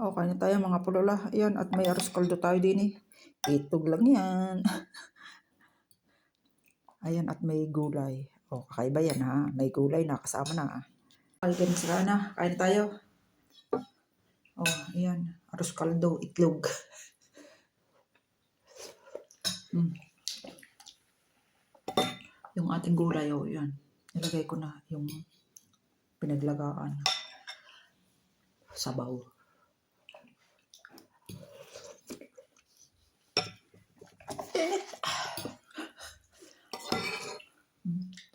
Okay na tayo mga pulula. Ayan, at may arroz kaldo tayo din eh. Itog lang yan. Ayan, at may gulay. O, kakaiba yan ha. May gulay na, kasama na. Ay, ganun na. Kain tayo. O, ayan. Arroz kaldo, itlog. Yung ating gulay, o, yan. Nilagay ko na yung pinaglagaan. Sabaw.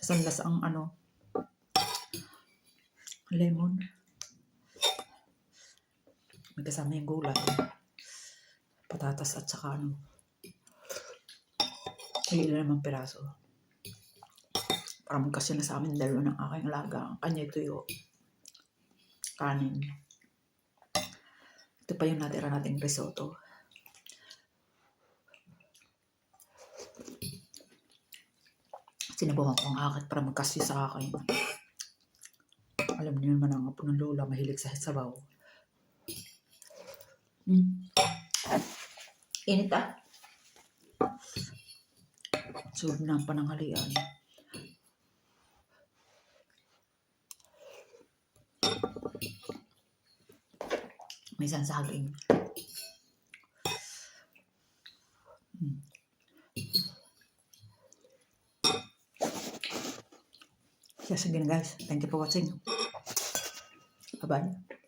Lasang-lasa ang lemon. May kasama yung gulay. Patatas at saka ilan naman piraso. Parang kasi na sa amin dalawa ng aking alaga. Ang kanya ito yung kanin. Ito pa yung natira nating risotto. Sinabawan ko ang akit para magkasya sa akin. Alam niyo naman ang apo ng lola, mahilig sa sabaw. Init ah. Sulog na ang pananghalian. May sansaging. Sige na guys. Thank you for watching. Bye-bye.